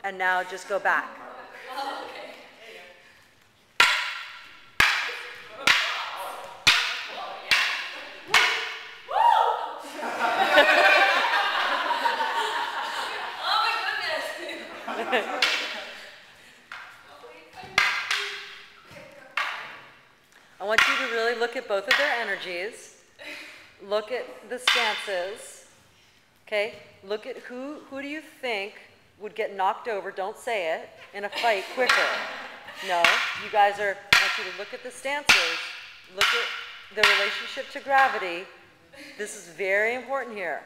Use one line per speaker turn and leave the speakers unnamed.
and now just go back. I want you to really look at both of their energies. Look at the stances. Okay? Look at who do you think would get knocked over, don't say it, in a fight quicker. No, you guys are, I want you to look at the stances. Look at the relationship to gravity. This is very important here.